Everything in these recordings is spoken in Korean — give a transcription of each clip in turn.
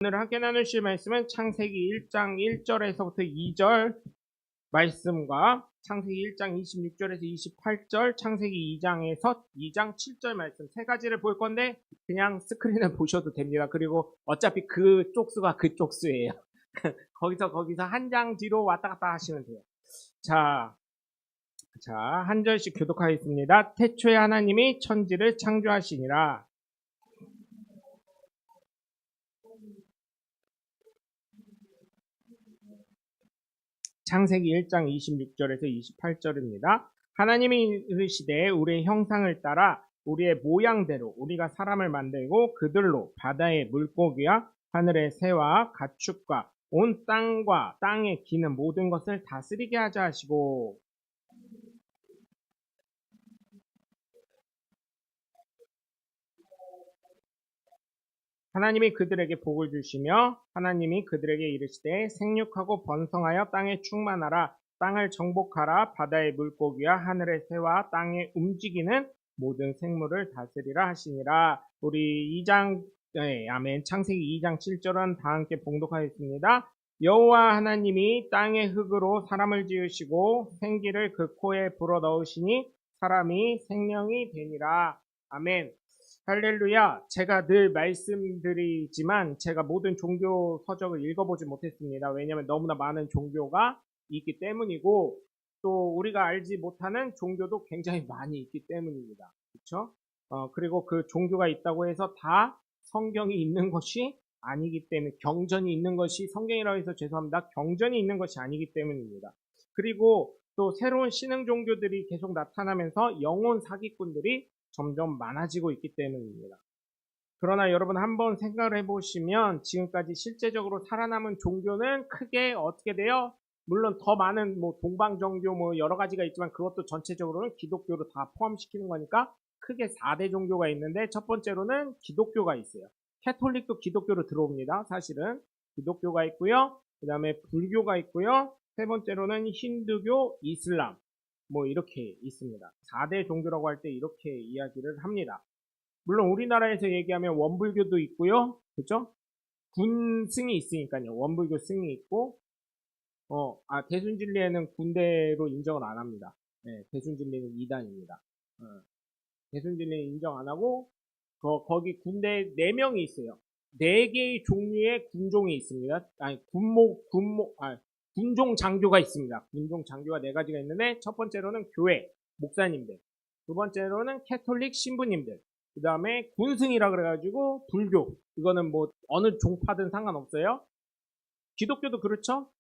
오늘 함께 나누실 말씀은 창세기 1장 1절에서부터 2절 말씀과 창세기 1장 26절에서 28절, 창세기 2장에서 2장 7절 말씀 세 가지를 볼 건데 그냥 스크린을 보셔도 됩니다. 그리고 어차피 그 쪽수가 그 쪽수예요. 거기서 한 장 뒤로 왔다 갔다 하시면 돼요. 자, 한 절씩 교독하겠습니다. 태초에 하나님이 천지를 창조하시니라. 창세기 1장 26절에서 28절입니다. 하나님이 이르시되 우리의 형상을 따라 우리의 모양대로 우리가 사람을 만들고 그들로 바다의 물고기와 하늘의 새와 가축과 온 땅과 땅에 기는 모든 것을 다스리게 하자 하시고, 하나님이 그들에게 복을 주시며 하나님이 그들에게 이르시되 생육하고 번성하여 땅에 충만하라. 땅을 정복하라. 바다의 물고기와 하늘의 새와 땅에 움직이는 모든 생물을 다스리라 하시니라. 우리 2장, 아멘. 창세기 2장 7절은 다 함께 봉독하겠습니다. 여호와 하나님이 땅의 흙으로 사람을 지으시고 생기를 그 코에 불어넣으시니 사람이 생명이 되니라. 아멘. 할렐루야. 제가 늘 말씀드리지만 제가 모든 종교 서적을 읽어보지 못했습니다. 왜냐하면 너무나 많은 종교가 있기 때문이고 또 우리가 알지 못하는 종교도 굉장히 많이 있기 때문입니다. 그렇죠? 그리고 그 종교가 있다고 해서 다 성경이 있는 것이 아니기 때문에, 경전이 있는 것이, 성경이라고 해서 죄송합니다. 경전이 있는 것이 아니기 때문입니다. 그리고 또 새로운 신흥 종교들이 계속 나타나면서 영혼 사기꾼들이 점점 많아지고 있기 때문입니다. 그러나 여러분 한번 생각을 해보시면 지금까지 실제적으로 살아남은 종교는 크게 어떻게 돼요? 물론 더 많은 뭐 동방종교 뭐 여러 가지가 있지만 그것도 전체적으로는 기독교로 다 포함시키는 거니까 크게 4대 종교가 있는데, 첫 번째로는 기독교가 있어요. 캐톨릭도 기독교로 들어옵니다. 사실은 기독교가 있고요. 그 다음에 불교가 있고요. 세 번째로는 힌두교, 이슬람 뭐 이렇게 있습니다. 4대 종교라고 할 때 이렇게 이야기를 합니다. 물론 우리나라에서 얘기하면 원불교도 있고요. 그죠? 군승이 있으니까요. 원불교 승이 있고, 대순진리에는 군대로 인정을 안 합니다. 네, 대순진리는 2단입니다. 대순진리는 인정 안 하고, 거기 군대 4명이 있어요. 4개의 종류의 군종이 있습니다. 군종 장교가 있습니다. 군종 장교가 4가지가 있는데, 첫 번째로는 교회, 목사님들. 두 번째로는 캐톨릭 신부님들. 그 다음에 군승이라 그래가지고 불교. 이거는 뭐 어느 종파든 상관없어요. 기독교도 그렇죠.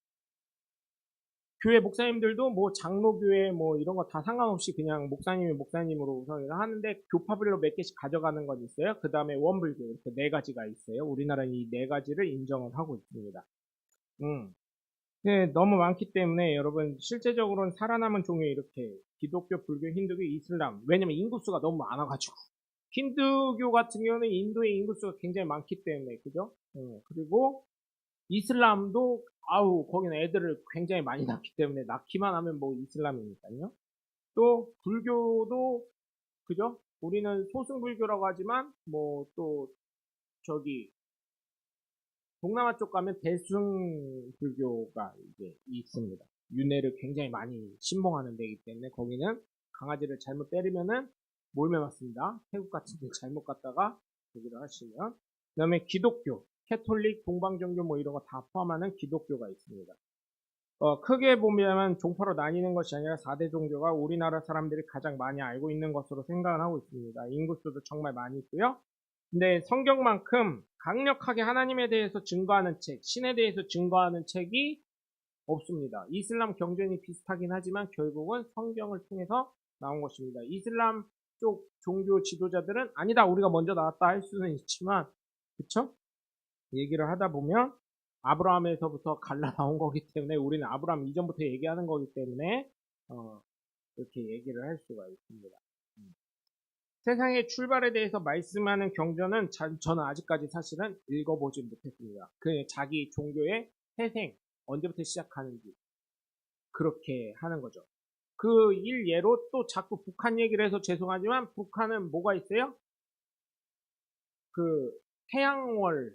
교회 목사님들도 뭐 장로교회 뭐 이런 거 다 상관없이 그냥 목사님이 목사님으로 우선 하는데 교파별로 몇 개씩 가져가는 건 있어요. 그 다음에 원불교 이렇게 4가지가 있어요. 우리나라는 이 4가지를 인정을 하고 있습니다. 네, 너무 많기 때문에 여러분 실제적으로는 살아남은 종교 이렇게 기독교, 불교, 힌두교, 이슬람, 왜냐면 인구수가 너무 많아가지고. 힌두교 같은 경우는 인도의 인구수가 굉장히 많기 때문에, 그죠? 그리고 이슬람도 거기는 애들을 굉장히 많이 낳기 때문에 낳기만 하면 뭐 이슬람이니까요. 또 불교도 그죠? 우리는 소승불교라고 하지만 뭐 또 저기 동남아 쪽 가면 대승불교가 이제 있습니다. 윤회를 굉장히 많이 신봉하는 데이기 때문에 거기는 강아지를 잘못 때리면은 몰매 맞습니다. 태국 같은 데 잘못 갔다가 여기를 하시면. 그 다음에 기독교, 캐톨릭, 동방종교 뭐 이런 거 다 포함하는 기독교가 있습니다. 크게 보면 종파로 나뉘는 것이 아니라 4대 종교가 우리나라 사람들이 가장 많이 알고 있는 것으로 생각을 하고 있습니다. 인구수도 정말 많이 있고요. 근데 성경만큼 강력하게 하나님에 대해서 증거하는 책, 신에 대해서 증거하는 책이 없습니다. 이슬람 경전이 비슷하긴 하지만 결국은 성경을 통해서 나온 것입니다. 이슬람 쪽 종교 지도자들은 아니다, 우리가 먼저 나왔다 할 수는 있지만, 그쵸? 얘기를 하다 보면 아브라함에서부터 갈라 나온 거기 때문에 우리는 아브라함 이전부터 얘기하는 거기 때문에 이렇게 얘기를 할 수가 있습니다. 세상의 출발에 대해서 말씀하는 경전은 저는 아직까지 사실은 읽어보지 못했습니다. 그 자기 종교의 태생, 언제부터 시작하는지 그렇게 하는 거죠. 그 일예로 또 자꾸 북한 얘기를 해서 죄송하지만 북한은 뭐가 있어요? 그 태양월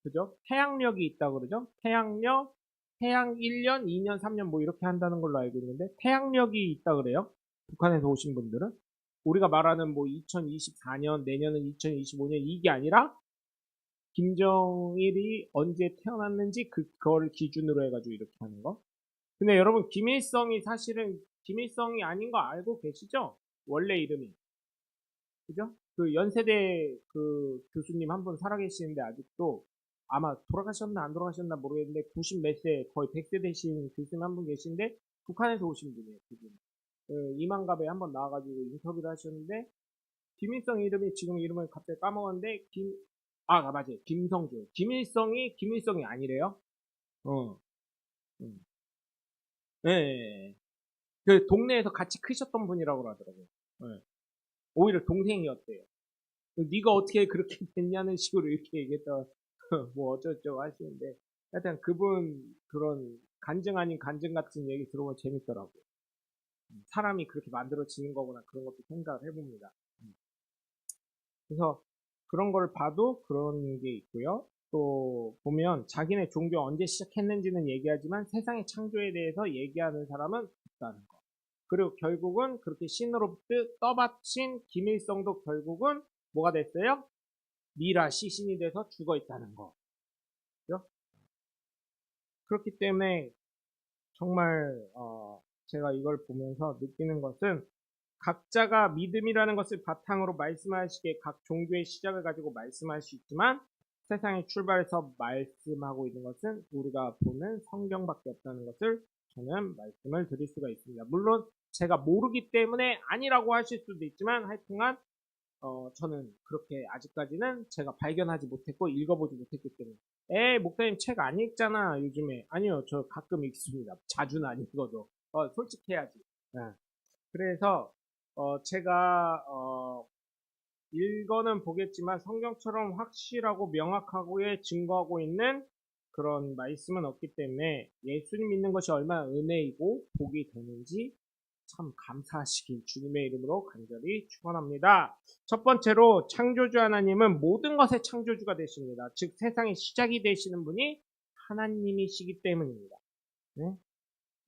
그죠? 태양력이 있다 그러죠? 태양력, 태양 1년, 2년, 3년 뭐 이렇게 한다는 걸로 알고 있는데 태양력이 있다 그래요. 북한에서 오신 분들은. 우리가 말하는 뭐 2024년, 내년은 2025년 이게 아니라 김정일이 언제 태어났는지 그거를 기준으로 해가지고 이렇게 하는 거. 근데 여러분 김일성이 사실은 김일성이 아닌 거 알고 계시죠? 원래 이름이. 그죠? 그 연세대 그 교수님 한 분 살아계시는데 아직도 아마 돌아가셨나 안 돌아가셨나 모르겠는데 90 몇 세 거의 100세 되신 교수님 한 분 계신데 북한에서 오신 분이에요. 그분. 그 이만갑에 한번 나와가지고 인터뷰를 하셨는데 김일성 이름이 지금 이름을 갑자기 까먹었는데 맞아요. 김성주. 김일성이 아니래요. 어. 음. 예. 예, 예. 그 동네에서 같이 크셨던 분이라고 하더라고요. 예. 오히려 동생이었대요. 네가 어떻게 그렇게 됐냐는 식으로 이렇게 얘기했다. 뭐 어쩌고저쩌고 하시는데 하여튼 그분 그런 간증 아닌 간증 같은 얘기 들어보면 재밌더라고요. 사람이 그렇게 만들어지는 거구나 그런 것도 생각을 해봅니다. 그래서 그런 걸 봐도 그런 게 있고요. 또 보면 자기네 종교 언제 시작했는지는 얘기하지만 세상의 창조에 대해서 얘기하는 사람은 없다는 거. 그리고 결국은 그렇게 신으로부터 떠받친 김일성도 결국은 뭐가 됐어요? 미라 시신이 돼서 죽어 있다는 거. 그죠? 그렇기 때문에 정말 제가 이걸 보면서 느끼는 것은 각자가 믿음이라는 것을 바탕으로 말씀하시기에 각 종교의 시작을 가지고 말씀할 수 있지만 세상의 출발에서 말씀하고 있는 것은 우리가 보는 성경밖에 없다는 것을 저는 말씀을 드릴 수가 있습니다. 물론 제가 모르기 때문에 아니라고 하실 수도 있지만 하여튼간 저는 그렇게 아직까지는 제가 발견하지 못했고 읽어보지 못했기 때문에 목사님 책 안 읽잖아 요즘에. 아니요, 저 가끔 읽습니다. 자주는 안 읽어도 솔직해야지. 네. 그래서 제가 읽어는 보겠지만 성경처럼 확실하고 명확하게 증거하고 있는 그런 말씀은 없기 때문에 예수님 믿는 것이 얼마나 은혜이고 복이 되는지 참 감사하시길 주님의 이름으로 간절히 축원합니다. 첫 번째로 창조주 하나님은 모든 것의 창조주가 되십니다. 즉 세상의 시작이 되시는 분이 하나님이시기 때문입니다. 네?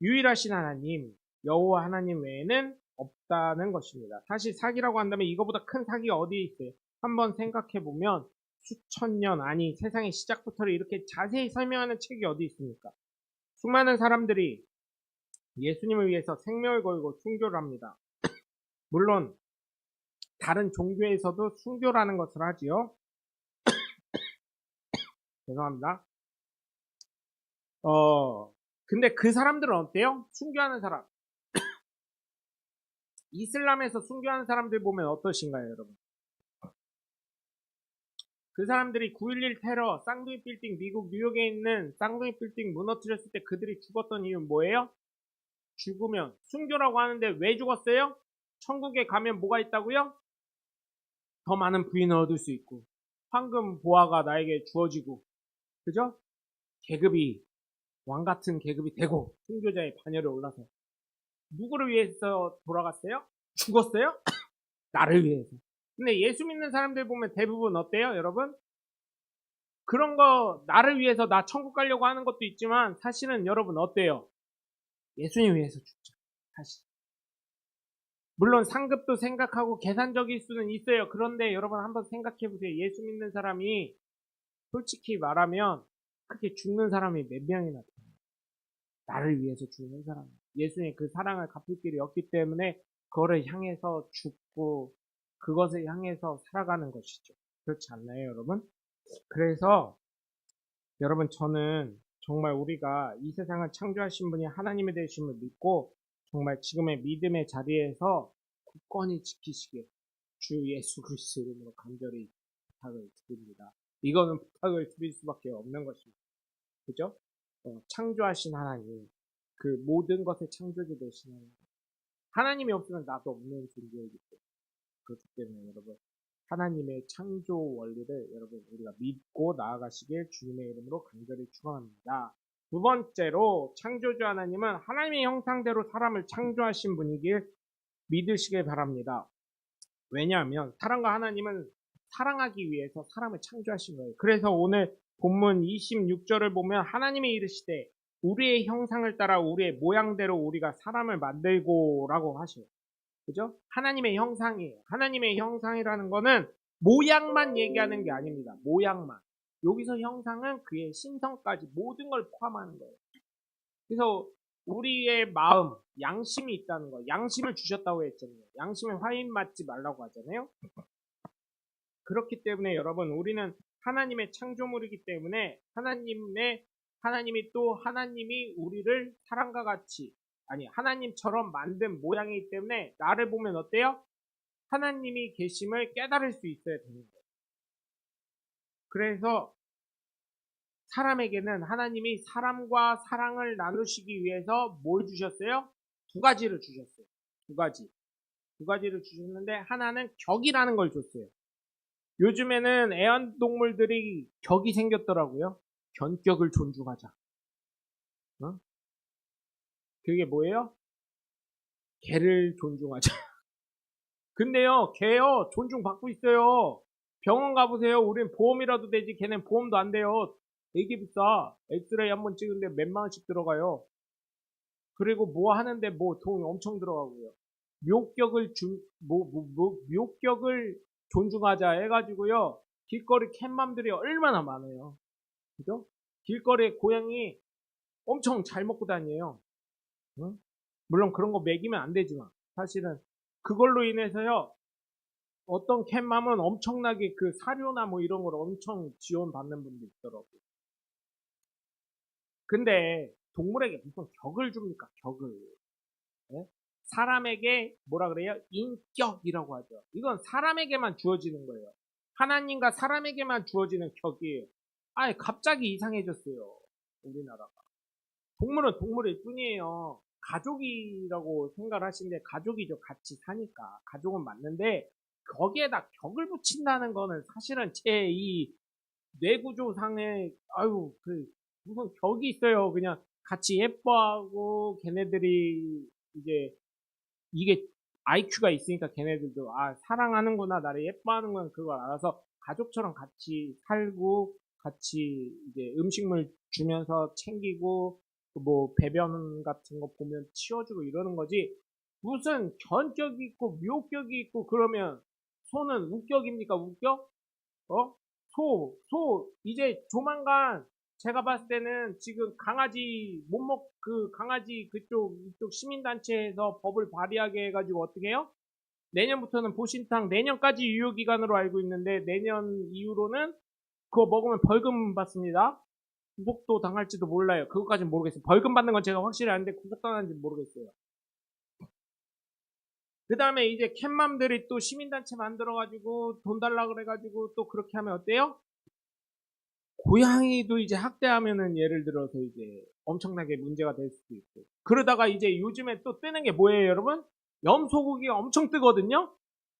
유일하신 하나님, 여호와 하나님 외에는 없다는 것입니다. 사실 사기라고 한다면 이거보다 큰 사기가 어디에 있어요? 한번 생각해 보면 수천 년, 아니 세상의 시작부터를 이렇게 자세히 설명하는 책이 어디 있습니까? 수많은 사람들이 예수님을 위해서 생명을 걸고 순교를 합니다. 물론 다른 종교에서도 순교라는 것을 하지요. 죄송합니다. 근데 그 사람들은 어때요? 순교하는 사람. 이슬람에서 순교하는 사람들 보면 어떠신가요, 여러분? 그 사람들이 9.11 테러, 쌍둥이 빌딩, 미국 뉴욕에 있는 쌍둥이 빌딩 무너뜨렸을 때 그들이 죽었던 이유는 뭐예요? 죽으면 순교라고 하는데 왜 죽었어요? 천국에 가면 뭐가 있다고요? 더 많은 부인을 얻을 수 있고 황금 보화가 나에게 주어지고, 그죠? 계급이 왕같은 계급이 되고 순교자의 반열에 올라서 누구를 위해서 돌아갔어요? 죽었어요? 나를 위해서. 근데 예수 믿는 사람들 보면 대부분 어때요, 여러분? 그런 거 나를 위해서 나 천국 가려고 하는 것도 있지만 사실은 여러분 어때요? 예수님 위해서 죽죠. 사실. 물론 상급도 생각하고 계산적일 수는 있어요. 그런데 여러분 한번 생각해 보세요. 예수 믿는 사람이 솔직히 말하면 그렇게 죽는 사람이 몇 명이나 돼요. 나를 위해서 죽는 사람. 예수님 그 사랑을 갚을 길이 없기 때문에 그거를 향해서 죽고 그것을 향해서 살아가는 것이죠. 그렇지 않나요, 여러분? 그래서 여러분 저는 정말 우리가 이 세상을 창조하신 분이 하나님이 되심을 믿고 정말 지금의 믿음의 자리에서 굳건히 지키시길 주 예수 그리스도 이름으로 간절히 부탁을 드립니다. 이거는 부탁을 드릴 수밖에 없는 것입니다. 그죠? 창조하신 하나님, 그 모든 것의 창조주 되신 하나님. 하나님이 없으면 나도 없는 존재이기 때문에. 그렇기 때문에 여러분 하나님의 창조 원리를 여러분 우리가 믿고 나아가시길 주님의 이름으로 간절히 축원합니다. 두 번째로 창조주 하나님은 하나님의 형상대로 사람을 창조하신 분이길 믿으시길 바랍니다. 왜냐하면 사람과 하나님은 사랑하기 위해서 사람을 창조하신 거예요. 그래서 오늘 본문 26절을 보면 하나님이 이르시되 우리의 형상을 따라 우리의 모양대로 우리가 사람을 만들고라고 하셔요. 그죠? 하나님의 형상이에요. 하나님의 형상이라는 거는 모양만 얘기하는 게 아닙니다. 모양만. 여기서 형상은 그의 신성까지 모든 걸 포함하는 거예요. 그래서 우리의 마음, 양심이 있다는 거. 양심을 주셨다고 했잖아요. 양심에 화인 맞지 말라고 하잖아요. 그렇기 때문에 여러분, 우리는 하나님의 창조물이기 때문에 하나님이 또 하나님이 우리를 사람과 같이, 아니 하나님처럼 만든 모양이기 때문에 나를 보면 어때요? 하나님이 계심을 깨달을 수 있어야 되는 거예요. 그래서 사람에게는 하나님이 사람과 사랑을 나누시기 위해서 뭘 주셨어요? 두 가지를 주셨어요. 두 가지를 주셨는데 하나는 격이라는 걸 줬어요. 요즘에는 애완동물들이 격이 생겼더라고요. 견격을 존중하자. 어? 그게 뭐예요? 개를 존중하자. 근데요, 개요, 존중받고 있어요. 병원 가보세요. 우린 보험이라도 되지, 걔는 보험도 안 돼요. 되게 비싸. 엑스레이 한번 찍은데 몇만 원씩 들어가요. 그리고 뭐 하는데 뭐 돈 엄청 들어가고요. 묘격을 존중하자 해가지고요. 길거리 캣맘들이 얼마나 많아요. 그죠? 길거리에 고양이 엄청 잘 먹고 다녀요. 응? 물론 그런 거 먹이면 안 되지만 사실은 그걸로 인해서요. 어떤 캣맘은 엄청나게 그 사료나 뭐 이런 걸 엄청 지원받는 분도 있더라고요. 근데 동물에게 무슨 격을 줍니까? 격을. 네? 사람에게 뭐라 그래요? 인격이라고 하죠. 이건 사람에게만 주어지는 거예요. 하나님과 사람에게만 주어지는 격이에요. 아예 갑자기 이상해졌어요. 우리나라가. 동물은 동물일 뿐이에요. 가족이라고 생각을 하시는데 가족이죠. 같이 사니까. 가족은 맞는데 거기에다 격을 붙인다는 거는 사실은 제 이 뇌구조상에 무슨 격이 있어요. 그냥 같이 예뻐하고 걔네들이 이제 이게 IQ가 있으니까 걔네들도 사랑하는구나 나를 예뻐하는구나 그걸 알아서 가족처럼 같이 살고 같이 이제 음식물 주면서 챙기고 뭐 배변 같은 거 보면 치워주고 이러는 거지 무슨 견격이 있고 묘격이 있고 그러면 소는 우격입니까 우격? 어? 이제 조만간 제가 봤을 때는 지금 강아지 이쪽 시민단체에서 법을 발의하게 해가지고 어떻게 해요? 내년부터는 보신탕, 내년까지 유효기간으로 알고 있는데 내년 이후로는 그거 먹으면 벌금 받습니다. 구속도 당할지도 몰라요. 그것까지는 모르겠어요. 벌금 받는 건 제가 확실히 아는데 구속 당하는지 모르겠어요. 그 다음에 이제 캣맘들이 또 시민단체 만들어가지고 돈 달라 그래가지고 또 그렇게 하면 어때요? 고양이도 이제 학대하면은 예를 들어서 이제 엄청나게 문제가 될 수도 있고. 그러다가 이제 요즘에 또 뜨는 게 뭐예요, 여러분? 염소고기가 엄청 뜨거든요?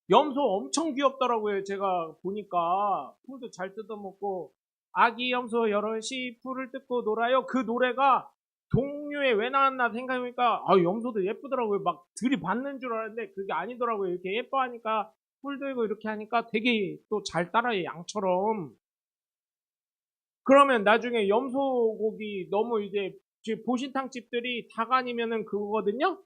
염소 엄청 귀엽더라고요, 제가 보니까. 풀도 잘 뜯어먹고, 아기 염소 여럿이 풀을 뜯고 놀아요. 그 노래가 동요에 왜 나왔나 생각해보니까, 염소도 예쁘더라고요. 막 들이받는 줄 알았는데 그게 아니더라고요. 이렇게 예뻐하니까, 풀 들고 이렇게 하니까 되게 또 잘 따라요, 양처럼. 그러면 나중에 염소고기 너무 이제 보신탕 집들이 다간이면은 그거거든요?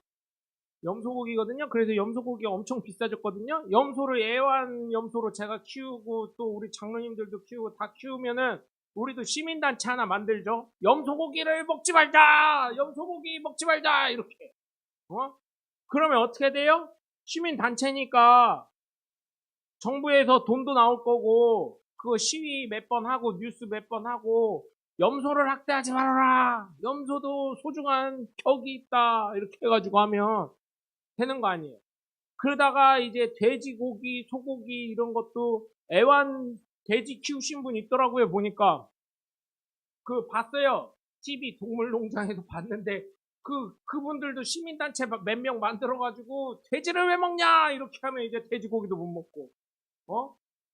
염소고기거든요? 그래서 염소고기가 엄청 비싸졌거든요? 염소를 애완 염소로 제가 키우고 또 우리 장로님들도 키우고 다 키우면은 우리도 시민단체 하나 만들죠? 염소고기를 먹지 말자! 염소고기 먹지 말자! 이렇게. 그러면 어떻게 돼요? 시민단체니까 정부에서 돈도 나올 거고 그거 시위 몇 번 하고 뉴스 몇 번 하고 염소를 학대하지 말아라. 염소도 소중한 격이 있다. 이렇게 해가지고 하면 되는 거 아니에요. 그러다가 이제 돼지고기, 소고기 이런 것도 애완 돼지 키우신 분 있더라고요. 보니까 그 봤어요. TV 동물농장에서 봤는데 그분들도 시민단체 몇 명 만들어가지고 돼지를 왜 먹냐 이렇게 하면 이제 돼지고기도 못 먹고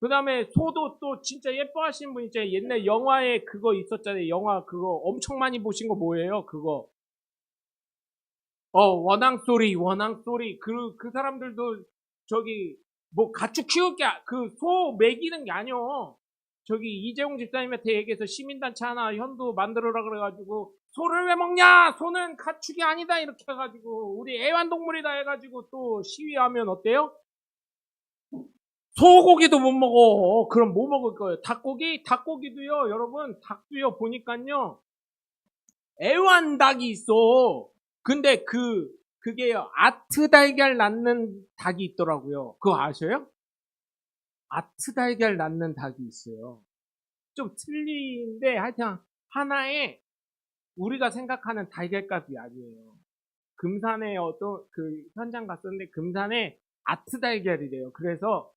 그 다음에 소도 또 진짜 예뻐하시는 분 있잖아요. 옛날 영화에 그거 있었잖아요. 영화 그거 엄청 많이 보신 거 뭐예요? 그거. 원앙소리. 그 사람들도 저기 뭐 가축 키울 게 그 소 먹이는 게 아니요. 저기 이재용 집사님한테 얘기해서 시민단체 하나 현도 만들어라 그래가지고 소를 왜 먹냐? 소는 가축이 아니다 이렇게 해가지고 우리 애완동물이다 해가지고 또 시위하면 어때요? 소고기도 못 먹어. 그럼 뭐 먹을 거예요? 닭고기? 닭고기도요, 여러분, 닭도요, 보니까요, 애완닭이 있어. 근데 그게요, 아트 달걀 낳는 닭이 있더라고요. 그거 아셔요? 아트 달걀 낳는 닭이 있어요. 좀 틀린데, 하여튼, 하나에 우리가 생각하는 달걀값이 아니에요. 금산에 어떤, 현장 갔었는데, 금산에 아트 달걀이래요. 그래서,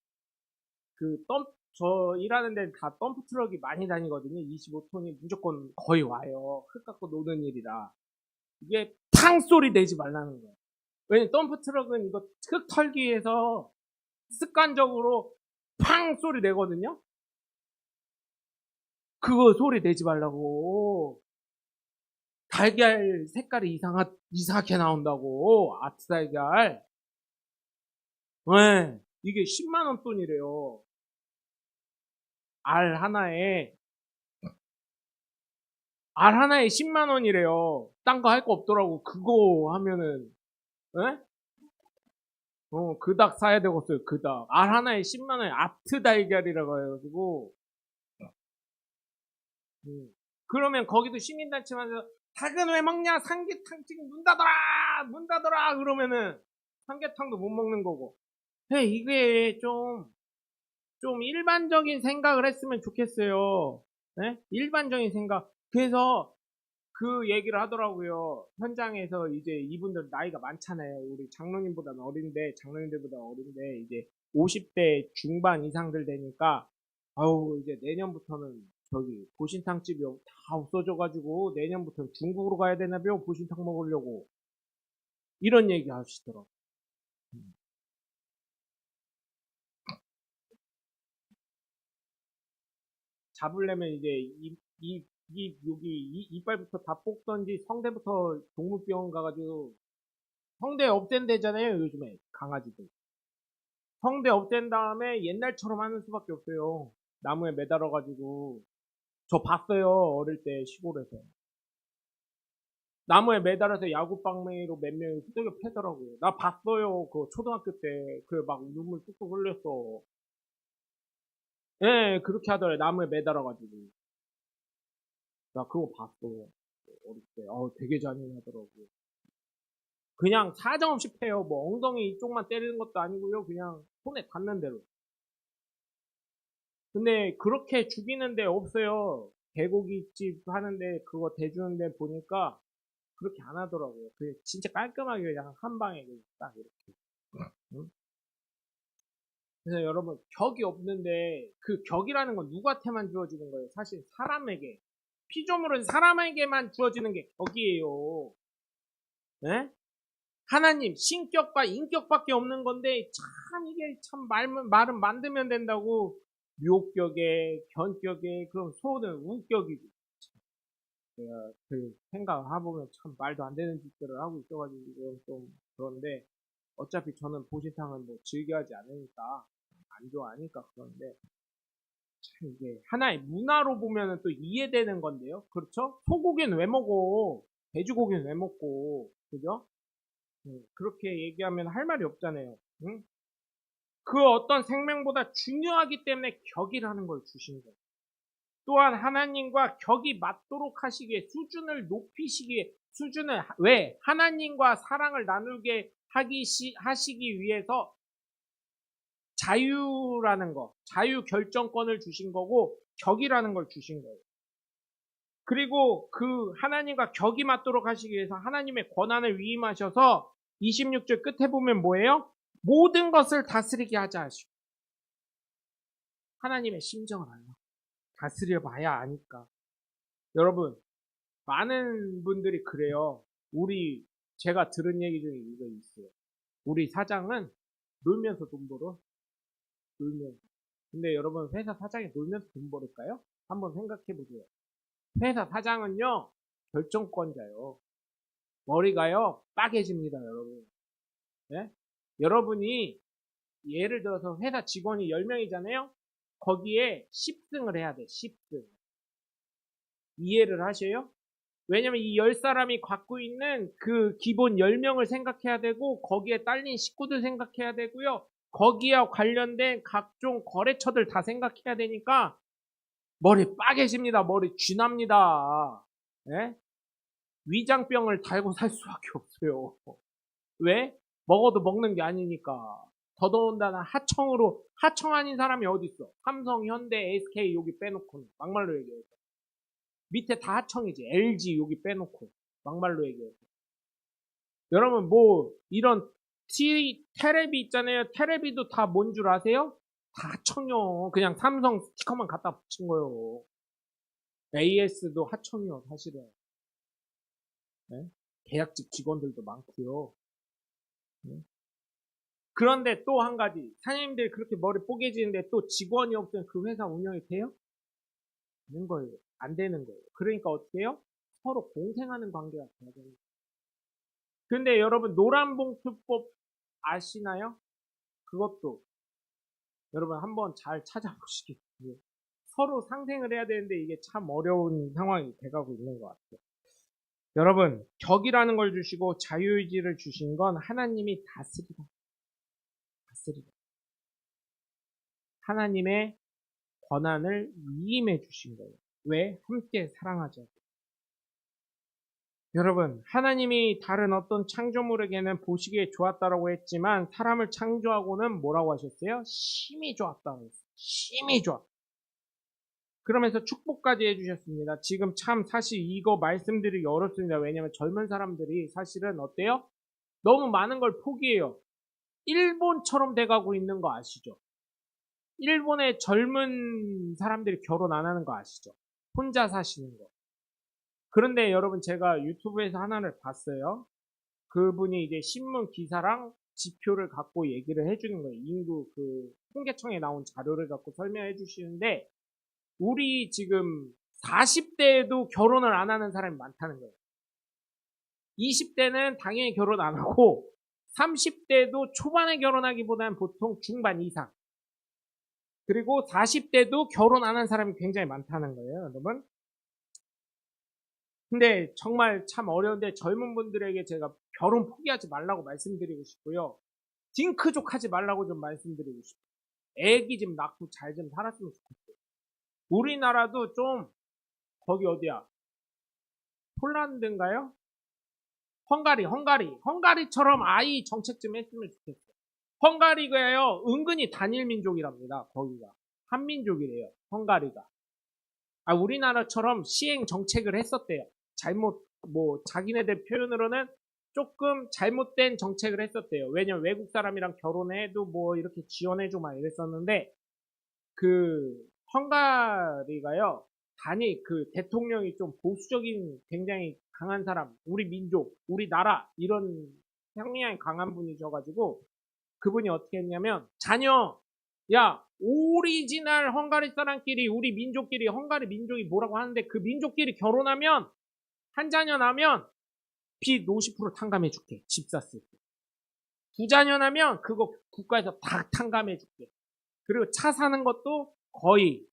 저 일하는 데는 다 덤프 트럭이 많이 다니거든요. 25톤이 무조건 거의 와요. 흙 갖고 노는 일이라. 이게 탕 소리 내지 말라는 거예요. 왜냐면 덤프 트럭은 이거 흙 털기 위해서 습관적으로 팡 소리 내거든요. 그거 소리 내지 말라고. 달걀 색깔이 이상하게 나온다고. 아트 달걀. 네. 이게 10만원 돈이래요. 알 하나에 10만원이래요. 딴 거 할 거 없더라고. 그거 하면은, 에? 그 닭 사야 되겠어요, 그 닭. 알 하나에 10만원에 아트 달걀이라고 해가지고. 그러면 거기도 시민단체만서 닭은 왜 먹냐? 삼계탕 지금 문 닫아라! 문 닫아라! 그러면은 삼계탕도 못 먹는 거고. 이게 좀 일반적인 생각을 했으면 좋겠어요. 네? 일반적인 생각. 그래서 그 얘기를 하더라고요. 현장에서 이제 이분들 나이가 많잖아요. 우리 장로님들보다 어린데, 이제 50대 중반 이상들 되니까, 아우, 이제 내년부터는 저기 보신탕집이 다 없어져가지고, 내년부터는 중국으로 가야 되나봐요. 보신탕 먹으려고. 이런 얘기 하시더라고요. 잡으려면 이제 여기 이빨부터 다 뽑던지 성대부터 동물병원 가가지고 성대 없앤대잖아요 요즘에 강아지들. 성대 없앤 다음에 옛날처럼 하는 수밖에 없어요. 나무에 매달아가지고. 저 봤어요 어릴 때 시골에서. 나무에 매달아서 야구방망이로 몇 명이 후드겨 패더라고요. 나 봤어요 그 초등학교 때. 그래 막 눈물 뚝뚝 흘렸어. 예 그렇게 하더래 나무에 매달아가지고. 나 그거 봤어 어릴 때. 되게 잔인하더라고요. 그냥 사정없이 패요. 뭐 엉덩이 이쪽만 때리는 것도 아니고요. 그냥 손에 닿는 대로. 근데 그렇게 죽이는 데 없어요. 개고기집 하는데 그거 대주는데 보니까 그렇게 안 하더라고요. 그게 진짜 깔끔하게 그냥 한 방에 그냥 딱 이렇게. 응? 그래서 여러분 격이 없는데 그 격이라는 건 누구한테만 주어지는 거예요? 사실 사람에게. 피조물은 사람에게만 주어지는 게 격이에요. 네? 하나님, 신격과 인격밖에 없는 건데, 참, 이게 참 말은 만들면 된다고, 묘격에, 견격에, 그럼 소는 우격이고. 제가 그 생각해보면 참 말도 안 되는 짓들을 하고 있어가지고, 좀 그런데, 어차피 저는 보신탕은 뭐 즐겨하지 않으니까, 안 좋아하니까 그런데, 참 이게 하나의 문화로 보면은 또 이해되는 건데요. 그렇죠? 소고기는 왜 먹어? 돼지고기는 왜 먹고, 그죠? 그렇게 얘기하면 할 말이 없잖아요. 응? 그 어떤 생명보다 중요하기 때문에 격이라는 걸 주신 거예요. 또한 하나님과 격이 맞도록 하시기에 수준을 높이시기에 수준을 왜 하나님과 사랑을 나누게 하시기 위해서 자유라는 거, 자유 결정권을 주신 거고 격이라는 걸 주신 거예요. 그리고 그 하나님과 격이 맞도록 하시기 위해서 하나님의 권한을 위임하셔서 26절 끝에 보면 뭐예요? 모든 것을 다스리게 하자 하시고 하나님의 심정을 알라. 다스려 봐야 아니까. 여러분 많은 분들이 그래요. 제가 들은 얘기 중에 이거 있어요. 우리 사장은 놀면서 돈 벌어. 놀면서. 근데 여러분 회사 사장이 놀면서 돈 벌을까요? 한번 생각해 보세요. 회사 사장은요 결정권자요. 머리가요 빠개집니다 여러분. 네? 여러분이 예를 들어서 회사 직원이 10명이잖아요. 거기에 10승을 해야 돼. 10승. 이해를 하셔요? 왜냐면 이 10사람이 갖고 있는 그 기본 10명을 생각해야 되고 거기에 딸린 식구들 생각해야 되고요. 거기와 관련된 각종 거래처들 다 생각해야 되니까 머리 빠개집니다. 머리 쥐납니다. 예? 위장병을 달고 살 수밖에 없어요. 왜? 먹어도 먹는 게 아니니까. 더더군다나 하청 아닌 사람이 어디 있어? 삼성, 현대, SK 여기 빼놓고는 막말로 얘기해서 밑에 다 하청이지. LG 여기 빼놓고 막말로 얘기해서 여러분 뭐 이런 테레비 있잖아요. 테레비도 다 뭔 줄 아세요? 다 하청이요. 그냥 삼성 스티커만 갖다 붙인 거예요. AS도 하청이요 사실은. 네? 계약직 직원들도 많고요. 네? 그런데 또 한 가지 사장님들이 그렇게 머리 뽀개지는데 또 직원이 없으면 그 회사 운영이 돼요? 되는 거예요. 안 되는 거예요. 그러니까 어떻게 해요? 서로 공생하는 관계가 돼야 되는 거예요. 근데 여러분 노란봉투법 아시나요? 그것도 여러분 한번 잘 찾아보시기 바랍니다. 서로 상생을 해야 되는데 이게 참 어려운 상황이 돼가고 있는 것 같아요. 여러분 격이라는 걸 주시고 자유의지를 주신 건 하나님이 다스리라. 하나님의 권한을 위임해 주신 거예요. 왜? 함께 사랑하자고. 여러분 하나님이 다른 어떤 창조물에게는 보시기에 좋았다라고 했지만 사람을 창조하고는 뭐라고 하셨어요? 심히 좋았다고 했어요. 심히 좋았다. 그러면서 축복까지 해주셨습니다. 지금 참 사실 이거 말씀드리기 어렵습니다. 왜냐하면 젊은 사람들이 사실은 어때요? 너무 많은 걸 포기해요. 일본처럼 돼가고 있는 거 아시죠? 일본의 젊은 사람들이 결혼 안 하는 거 아시죠? 혼자 사시는 거. 그런데 여러분 제가 유튜브에서 하나를 봤어요. 그분이 이제 신문 기사랑 지표를 갖고 얘기를 해주는 거예요. 인구 그 통계청에 나온 자료를 갖고 설명해 주시는데 우리 지금 40대에도 결혼을 안 하는 사람이 많다는 거예요. 20대는 당연히 결혼 안 하고 30대도 초반에 결혼하기보다는 보통 중반 이상. 그리고 40대도 결혼 안 한 사람이 굉장히 많다는 거예요, 여러분. 근데 정말 참 어려운데 젊은 분들에게 제가 결혼 포기하지 말라고 말씀드리고 싶고요. 딩크족 하지 말라고 좀 말씀드리고 싶어요. 애기 좀 낳고 잘 좀 살았으면 좋겠어요. 우리나라도 좀 거기 어디야? 폴란드인가요? 헝가리처럼 아이 정책 좀 했으면 좋겠어요. 헝가리가요 은근히 단일 민족이랍니다. 거기가 한민족이래요. 헝가리가. 우리나라처럼 시행 정책을 했었대요. 잘못 뭐 자기네들 표현으로는 조금 잘못된 정책을 했었대요. 왜냐면 외국 사람이랑 결혼해도 뭐 이렇게 지원해줘 막 이랬었는데 그 헝가리가요 단일 그 대통령이 좀 보수적인 굉장히 강한 사람, 우리 민족, 우리 나라 이런 성향이 강한 분이셔가지고 그분이 어떻게 했냐면 자녀 야 오리지널 헝가리 사람끼리 우리 민족끼리 헝가리 민족이 뭐라고 하는데 그 민족끼리 결혼하면 한 자녀 나면 빚 50% 탕감해 줄게. 집 샀을 때. 두 자녀 나면 그거 국가에서 다 탕감해 줄게. 그리고 차 사는 것도 거의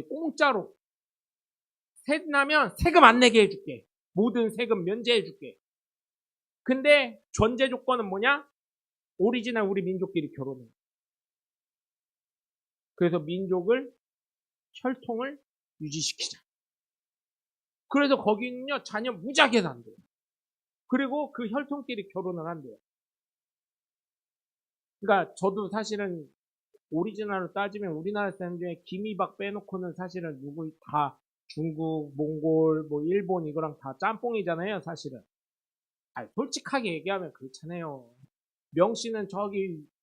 공짜로. 셋 나면 세금 안 내게 해줄게. 모든 세금 면제해 줄게. 근데 전제 조건은 뭐냐? 오리지널 우리 민족끼리 결혼해. 그래서 민족을 혈통을 유지시키자. 그래서 거기는요 자녀 무지하게 난대요. 그리고 그 혈통끼리 결혼을 한대요. 그러니까 저도 사실은 오리지널로 따지면 우리나라 사람 중에 김이박 빼놓고는 사실은 누구 다 중국, 몽골, 뭐 일본 이거랑 다 짬뽕이잖아요, 사실은. 솔직하게 얘기하면 그렇잖아요. 명 씨는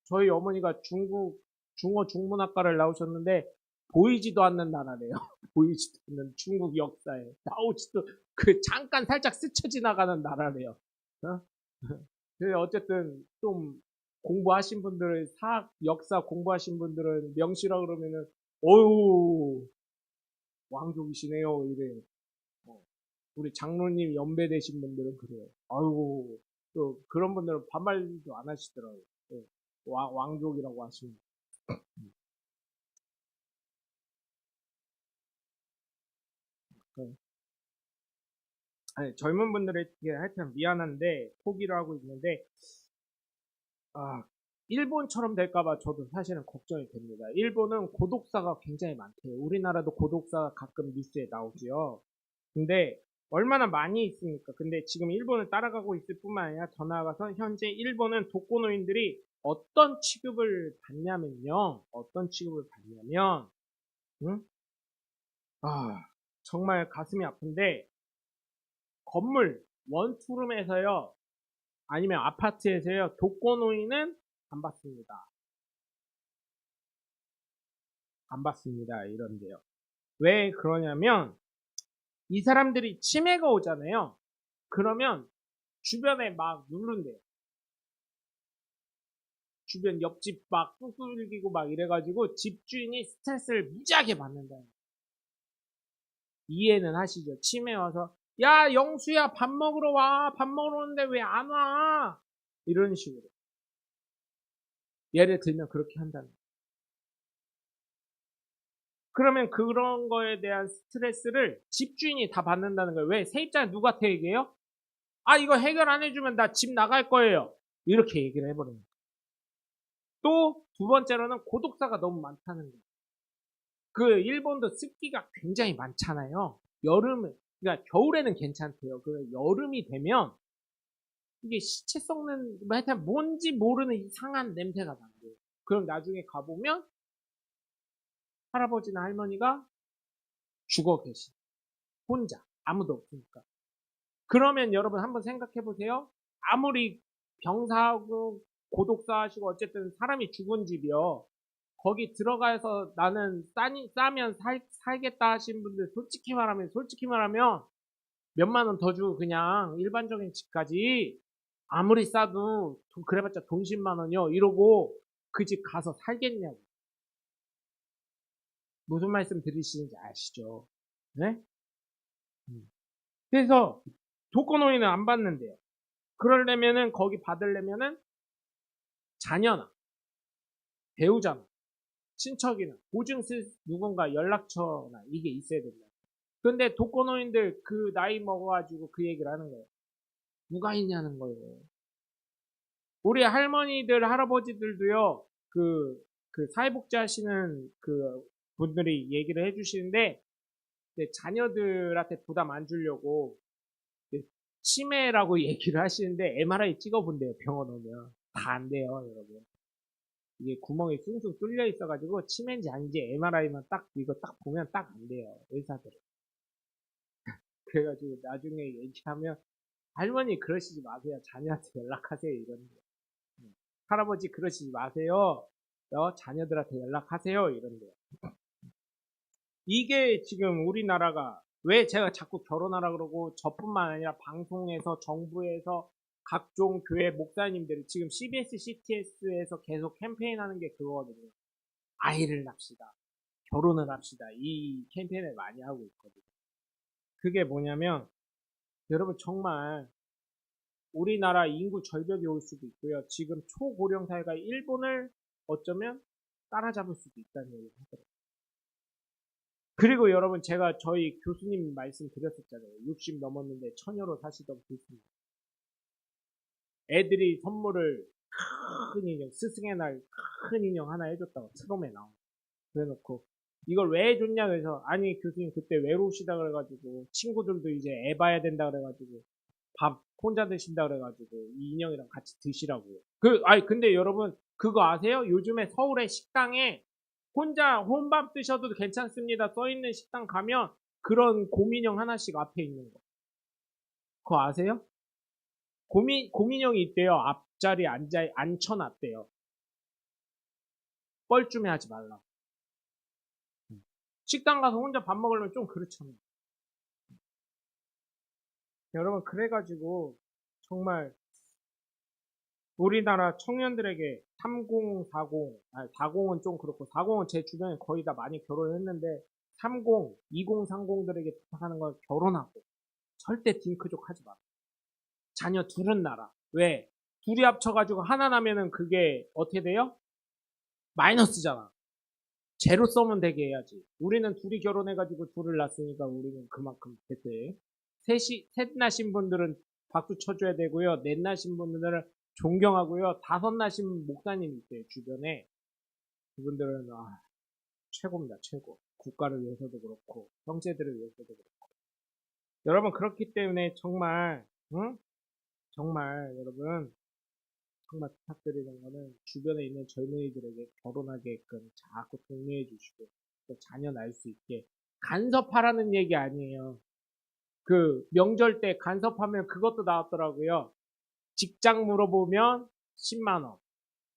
저희 어머니가 중어 중문학과를 나오셨는데 보이지도 않는 나라래요. 보이지도 않는 중국 역사에 나오지도 잠깐 살짝 스쳐 지나가는 나라래요. 어? 근데 어쨌든 좀 공부하신 분들은 역사 공부하신 분들은 명시라 그러면은 어유 왕족이시네요 이래. 우리 장로님 연배 되신 분들은 그래요. 아유 또 그런 분들은 반말도 안 하시더라고요. 네. 왕족이라고 하시면. 아니, 젊은 분들에게 하여튼 미안한데 포기를 하고 있는데, 일본처럼 될까봐 저도 사실은 걱정이 됩니다. 일본은 고독사가 굉장히 많대요. 우리나라도 고독사 가끔 뉴스에 나오지요. 근데 얼마나 많이 있습니까? 근데 지금 일본을 따라가고 있을 뿐만 아니라 더 나아가서 현재 일본은 독거노인들이 어떤 취급을 받냐면요. 응? 정말 가슴이 아픈데, 건물, 원투룸에서요, 아니면 아파트에서요, 독거노인은 안 받습니다. 안 받습니다. 이런데요. 왜 그러냐면, 이 사람들이 치매가 오잖아요. 그러면 주변에 막 누른대요. 주변 옆집 막 뚝뚝이고 막 이래가지고 집주인이 스트레스를 무지하게 받는다. 이해는 하시죠? 치매 와서 야 영수야 밥 먹으러 와. 밥 먹으러 오는데 왜 안 와? 이런 식으로. 예를 들면 그렇게 한다는 거예요. 그러면 그런 거에 대한 스트레스를 집주인이 다 받는다는 거예요. 왜? 세입자 누구한테 얘기해요? 이거 해결 안 해주면 나 집 나갈 거예요. 이렇게 얘기를 해버려요. 또 두 번째로는 고독사가 너무 많다는 거예요. 그 일본도 습기가 굉장히 많잖아요. 그러니까 겨울에는 괜찮대요. 그 여름이 되면 이게 시체 썩는, 하여튼 뭔지 모르는 이상한 냄새가 난대요. 그럼 나중에 가보면 할아버지나 할머니가 죽어 계시. 혼자. 아무도 없으니까. 그러면 여러분 한번 생각해 보세요. 아무리 병사하고 고독사하시고 어쨌든 사람이 죽은 집이요. 거기 들어가서 나는 싸면 살겠다 하신 분들 솔직히 말하면 몇만 원 더 주고 그냥 일반적인 집까지 아무리 싸도 그래봤자 돈 10만 원이요. 이러고 그 집 가서 살겠냐고. 무슨 말씀 들으시는지 아시죠? 네? 그래서 독거노인은 안 받는데요. 그러려면은 거기 받으려면은 자녀나 배우자나 친척이나 보증 쓸 누군가 연락처나 이게 있어야 된다. 근데 독거노인들 그 나이 먹어가지고 그 얘기를 하는 거예요. 누가 있냐는 거예요. 우리 할머니들, 할아버지들도요, 그 사회복지 하시는 그 분들이 얘기를 해주시는데, 자녀들한테 부담 안 주려고, 치매라고 얘기를 하시는데, MRI 찍어본대요, 병원 오면. 다 안 돼요, 여러분. 이게 구멍이 숭숭 뚫려 있어가지고, 치매인지 아닌지 MRI만 이거 딱 보면 딱 안 돼요, 의사들은. 그래가지고 나중에 얘기하면, 할머니 그러시지 마세요. 자녀한테 연락하세요, 이러는데. 할아버지 그러시지 마세요. 자녀들한테 연락하세요. 이런데요. 이게 지금 우리나라가 왜 제가 자꾸 결혼하라 그러고 저뿐만 아니라 방송에서 정부에서 각종 교회 목사님들이 지금 CBS, CTS에서 계속 캠페인하는 게 그거거든요. 아이를 낳읍시다. 결혼을 합시다. 이 캠페인을 많이 하고 있거든요. 그게 뭐냐면 여러분 정말 우리나라 인구 절벽이 올 수도 있고요. 지금 초고령 사회가 일본을 어쩌면 따라잡을 수도 있다는 얘기를 하더라고요. 그리고 여러분 제가 저희 교수님 말씀 드렸었잖아요. 60 넘었는데 처녀로 사시던 교수님. 애들이 선물을 큰 인형, 스승의 날 큰 인형 하나 해줬다고 트롬에 나온. 그래놓고 이걸 왜 해줬냐 그래서 아니 교수님 그때 외로우시다 그래가지고 친구들도 이제 애 봐야 된다 그래가지고 밥 혼자 드신다 그래가지고 이 인형이랑 같이 드시라고요. 근데 여러분 그거 아세요? 요즘에 서울의 식당에 혼자 혼밥 드셔도 괜찮습니다. 써있는 식당 가면 그런 곰인형 하나씩 앞에 있는 거. 그거 아세요? 곰인형이 있대요. 앞자리에 앉혀놨대요. 뻘쭘해 하지 말라고. 식당 가서 혼자 밥 먹으려면 좀 그렇잖아요. 여러분 그래가지고 정말 우리나라 청년들에게 30, 40, 40은 좀 그렇고 40은 제 주변에 거의 다 많이 결혼했는데 30, 20, 30들에게 부탁하는 건 결혼하고 절대 딩크족 하지 마. 자녀 둘은 낳아. 왜? 둘이 합쳐가지고 하나 나면은 그게 어떻게 돼요? 마이너스잖아. 제로 써면 되게 해야지. 우리는 둘이 결혼해가지고 둘을 낳았으니까 우리는 그만큼 됐대. 셋 나신 분들은 박수 쳐줘야 되고요. 넷 나신 분들은 존경하고요. 다섯 나신 목사님이 있어요, 주변에. 그분들은, 최고입니다, 최고. 국가를 위해서도 그렇고, 형제들을 위해서도 그렇고. 여러분, 그렇기 때문에 정말, 응? 정말, 여러분, 정말 부탁드리는 거는 주변에 있는 젊은이들에게 결혼하게끔 자꾸 독려해 주시고, 또 자녀 낳을 수 있게. 간섭하라는 얘기 아니에요. 그 명절 때 간섭하면 그것도 나왔더라고요. 직장 물어보면 10만 원.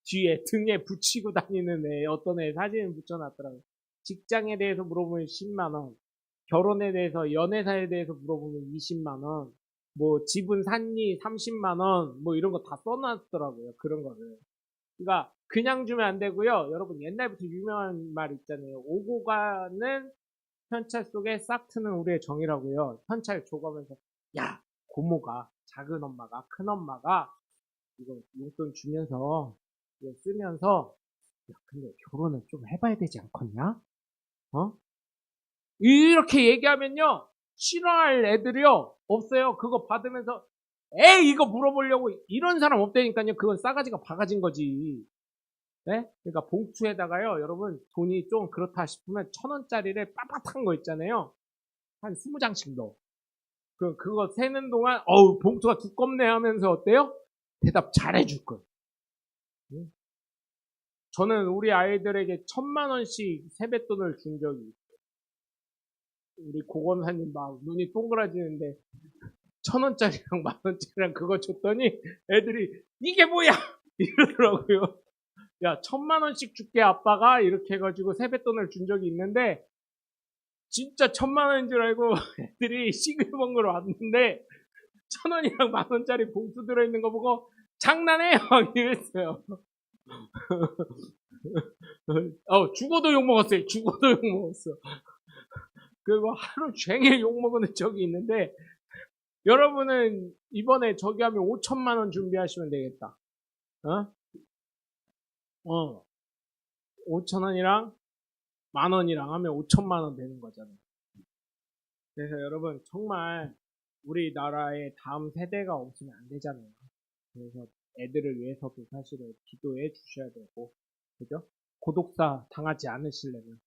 뒤에 등에 붙이고 다니는 애 어떤 애 사진을 붙여놨더라고요. 직장에 대해서 물어보면 10만 원. 결혼에 대해서 연애사에 대해서 물어보면 20만 원. 뭐 집은 샀니 30만 원. 뭐 이런 거 다 써놨더라고요. 그런 거를. 그러니까 그냥 주면 안 되고요. 여러분 옛날부터 유명한 말 있잖아요. 오고 가는 현찰 속에 싹 트는 우리의 정이라고요. 현찰 줘가면서 야 고모가 작은 엄마가 큰 엄마가 이거 용돈 주면서 이거 쓰면서 야 근데 결혼을 좀 해봐야 되지 않겠냐? 어? 이렇게 얘기하면요 싫어할 애들이요 없어요. 그거 받으면서 에이 이거 물어보려고 이런 사람 없다니까요. 그건 싸가지가 바가진 거지. 네? 그러니까 봉투에다가요 여러분 돈이 좀 그렇다 싶으면 1,000원짜리를 빳빳한 거 있잖아요. 한 20장씩 넣어. 그거 세는 동안 봉투가 두껍네 하면서 어때요? 대답 잘해줄 거예요. 응? 저는 우리 아이들에게 1,000만 원씩 세뱃돈을 준 적이 있어요. 우리 고검사님 막 눈이 동그라지는데 1,000원짜리랑 10,000원짜리랑 그거 줬더니 애들이 이게 뭐야 이러더라고요. 야 1,000만 원씩 줄게 아빠가 이렇게 해가지고 세뱃돈을 준 적이 있는데 진짜 1,000만 원인 줄 알고 애들이 싱글벙글 왔는데 1,000원이랑 10,000원짜리 봉투 들어있는 거 보고 장난해 막 이랬어요. 죽어도 욕 먹었어요. 죽어도 욕 먹었어. 그리고 하루 종일 욕 먹은 적이 있는데 여러분은 이번에 저기 하면 5천만 원 준비하시면 되겠다. 어? 5천 원이랑 10,000원이랑 하면 5천만 원 되는 거잖아요. 그래서 여러분 정말 우리나라의 다음 세대가 없으면 안 되잖아요. 그래서 애들을 위해서도 사실은 기도해 주셔야 되고, 그죠? 고독사 당하지 않으시려면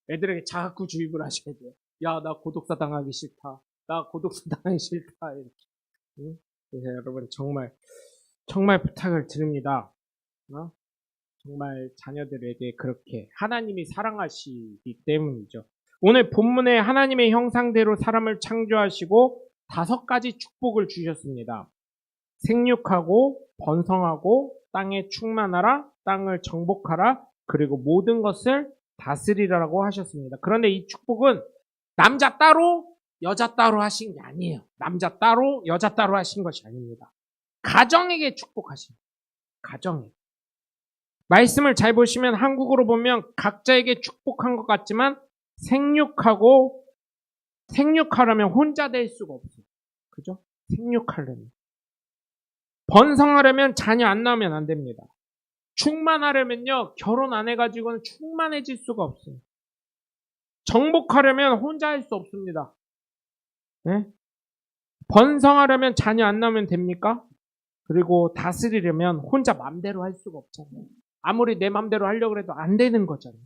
애들에게 자꾸 주입을 하셔야 돼요. 야, 나 고독사 당하기 싫다. 나 고독사 당하기 싫다. 이렇게. 응? 그래서 여러분 정말 정말 부탁을 드립니다. 어? 정말 자녀들에게 그렇게 하나님이 사랑하시기 때문이죠. 오늘 본문에 하나님의 형상대로 사람을 창조하시고 5가지 축복을 주셨습니다. 생육하고 번성하고 땅에 충만하라, 땅을 정복하라, 그리고 모든 것을 다스리라고 하셨습니다. 그런데 이 축복은 남자 따로 여자 따로 하신 게 아니에요. 남자 따로 여자 따로 하신 것이 아닙니다. 가정에게 축복하신 가정에. 말씀을 잘 보시면 한국어로 보면 각자에게 축복한 것 같지만 생육하려면 혼자 될 수가 없어요. 그죠? 생육하려면. 번성하려면 자녀 안 낳으면 안 됩니다. 충만하려면요, 결혼 안 해가지고는 충만해질 수가 없어요. 정복하려면 혼자 할 수 없습니다. 네? 번성하려면 자녀 안 낳으면 됩니까? 그리고 다스리려면 혼자 맘대로 할 수가 없잖아요. 아무리 내 맘대로 하려고 해도 안 되는 거잖아요.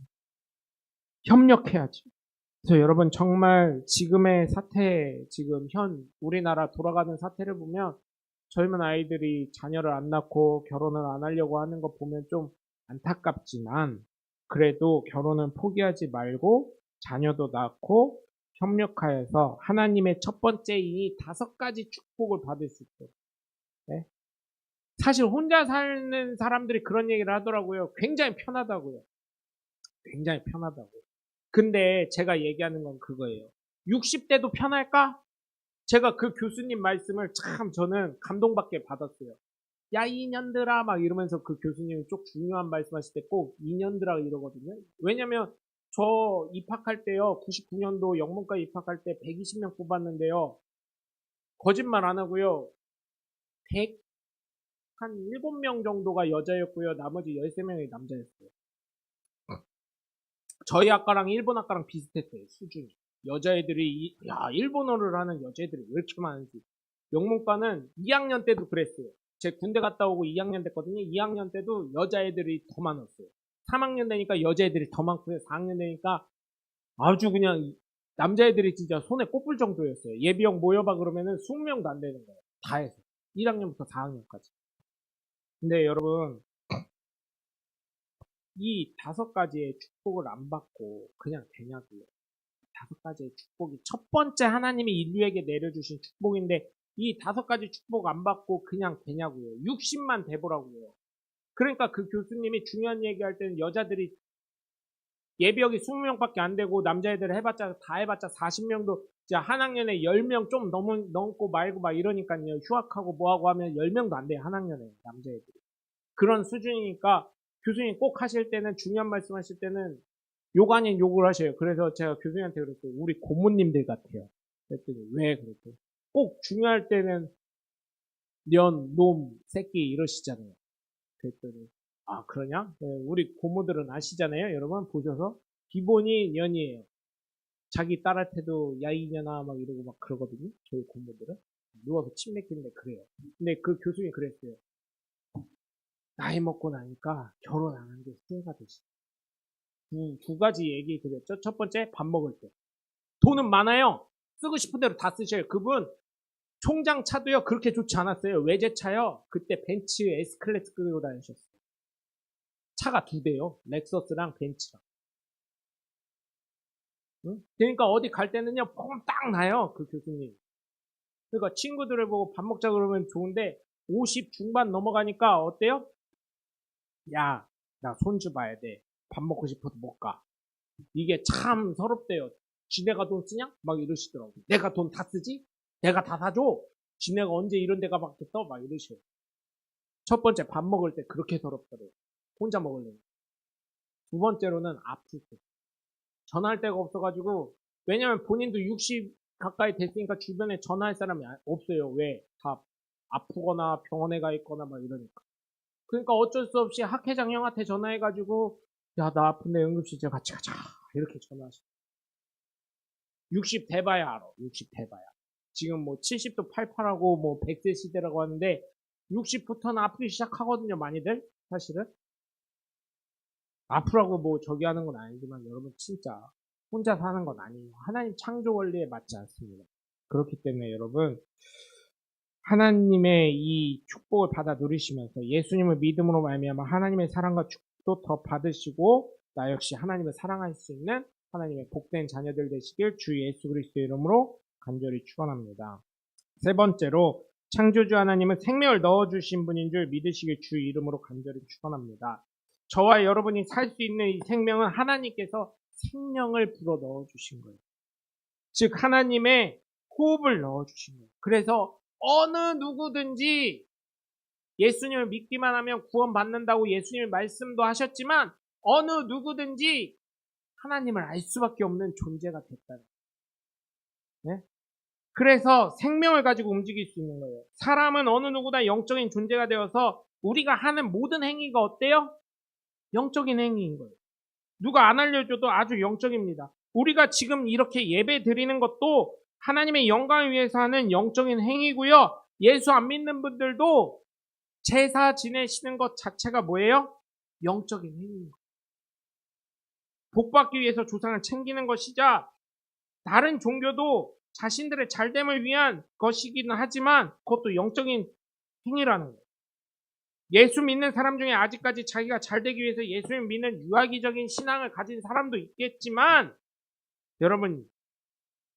협력해야지. 그래서 여러분 정말 지금의 사태, 지금 우리나라 돌아가는 사태를 보면 젊은 아이들이 자녀를 안 낳고 결혼을 안 하려고 하는 거 보면 좀 안타깝지만 그래도 결혼은 포기하지 말고 자녀도 낳고 협력하여서 하나님의 첫 번째 이 5가지 축복을 받을 수 있도록. 네? 사실 혼자 사는 사람들이 그런 얘기를 하더라고요. 굉장히 편하다고요. 굉장히 편하다고. 근데 제가 얘기하는 건 그거예요. 60대도 편할까? 제가 그 교수님 말씀을 참 저는 감동받게 받았어요. 야, 이년들아, 막 이러면서 그 교수님이 쪽 중요한 말씀하실 때 꼭 이년들아 이러거든요. 왜냐면 저 입학할 때요, 99년도 영문과 입학할 때 120명 뽑았는데요. 거짓말 안 하고요. 한 7명 정도가 여자였고요. 나머지 13명이 남자였어요. 저희 학과랑 일본 학과랑 비슷했어요. 수준이. 여자애들이 일본어를 하는 여자애들이 왜 이렇게 많은지. 영문과는 2학년 때도 그랬어요. 제 군대 갔다 오고 2학년 됐거든요. 2학년 때도 여자애들이 더 많았어요. 3학년 되니까 여자애들이 더 많고요. 4학년 되니까 아주 그냥 남자애들이 진짜 손에 꼽을 정도였어요. 예비역 모여봐 그러면은 20명도 안 되는 거예요. 다 해서. 1학년부터 4학년까지. 근데 여러분, 이 5가지의 축복을 안 받고 그냥 되냐고요. 5가지의 축복이 첫 번째 하나님이 인류에게 내려주신 축복인데 이 5가지 축복 안 받고 그냥 되냐고요. 60만 돼보라고요. 그러니까 그 교수님이 중요한 얘기할 때는 여자들이 예비역이 20명밖에 안 되고 남자애들 다 해봤자 40명도 한 학년에 10명 좀 넘고 말고 막 이러니까요. 휴학하고 뭐하고 하면 10명도 안 돼요. 한 학년에 남자애들이. 그런 수준이니까 교수님 꼭 하실 때는 중요한 말씀 하실 때는 욕 아닌 욕을 하셔요. 그래서 제가 교수님한테 그랬어요. 우리 고모님들 같아요. 그랬더니 왜 그랬더니 꼭 중요할 때는 년, 놈, 새끼 이러시잖아요. 그랬더니 아 그러냐? 네, 우리 고모들은 아시잖아요. 여러분 보셔서 기본이 년이에요. 자기 딸한테도 야 이년아 막 이러고 막 그러거든요. 저희 고모들은 누워서 침 뱉기는데 그래요. 근데 그 교수님이 그랬어요. 나이 먹고 나니까 결혼 안 한 게 후회가 되시. 두 가지 얘기 드렸죠. 첫 번째 밥 먹을 때 돈은 많아요. 쓰고 싶은 대로 다 쓰셔요. 그분 총장 차도요 그렇게 좋지 않았어요. 외제차요. 그때 벤츠 S클래스 끌고 다니셨어요. 차가 2대요. 렉서스랑 벤츠랑. 응? 그러니까 어디 갈 때는요 폼 딱 나요. 그 교수님. 그러니까 친구들을 보고 밥 먹자 그러면 좋은데 50 중반 넘어가니까 어때요? 야, 나 손주 봐야 돼. 밥 먹고 싶어도 못 가. 이게 참 서럽대요. 지네가 돈 쓰냐? 막 이러시더라고. 내가 돈 다 쓰지? 내가 다 사줘? 지네가 언제 이런 데가 받겠어? 막 이러셔요. 첫 번째 밥 먹을 때 그렇게 서럽더래요. 혼자 먹으려면. 두 번째로는 아플 때. 전화할 데가 없어가지고 왜냐면 본인도 60 가까이 됐으니까 주변에 전화할 사람이 없어요. 왜? 다 아프거나 병원에 가 있거나 막 이러니까. 그러니까 어쩔 수 없이 학회장 형한테 전화해가지고 야 나 아픈데 응급실에 같이 가자 이렇게 전화하시고 60 돼봐야 알아. 60 돼봐야. 지금 뭐 70도 팔팔하고 뭐 100세 시대라고 하는데 60부터는 아프기 시작하거든요. 많이들 사실은. 아프라고 뭐 저기 하는 건 아니지만 여러분 진짜 혼자 사는 건 아니에요. 하나님 창조 원리에 맞지 않습니다. 그렇기 때문에 여러분 하나님의 이 축복을 받아 누리시면서 예수님을 믿음으로 말미암아 하나님의 사랑과 축복도 더 받으시고 나 역시 하나님을 사랑할 수 있는 하나님의 복된 자녀들 되시길 주 예수 그리스도의 이름으로 간절히 축원합니다. 세 번째로 창조주 하나님은 생명을 넣어주신 분인 줄 믿으시길 주 이름으로 간절히 축원합니다. 저와 여러분이 살 수 있는 이 생명은 하나님께서 생명을 불어 넣어주신 거예요. 즉 하나님의 호흡을 넣어주신 거예요. 그래서 어느 누구든지 예수님을 믿기만 하면 구원받는다고 예수님의 말씀도 하셨지만 어느 누구든지 하나님을 알 수밖에 없는 존재가 됐다는 거예요. 네? 그래서 생명을 가지고 움직일 수 있는 거예요. 사람은 어느 누구나 영적인 존재가 되어서 우리가 하는 모든 행위가 어때요? 영적인 행위인 거예요. 누가 안 알려줘도 아주 영적입니다. 우리가 지금 이렇게 예배 드리는 것도 하나님의 영광을 위해서 하는 영적인 행위고요. 예수 안 믿는 분들도 제사 지내시는 것 자체가 뭐예요? 영적인 행위입니다. 복받기 위해서 조상을 챙기는 것이자 다른 종교도 자신들의 잘됨을 위한 것이기는 하지만 그것도 영적인 행위라는 거예요. 예수 믿는 사람 중에 아직까지 자기가 잘되기 위해서 예수를 믿는 유아기적인 신앙을 가진 사람도 있겠지만 여러분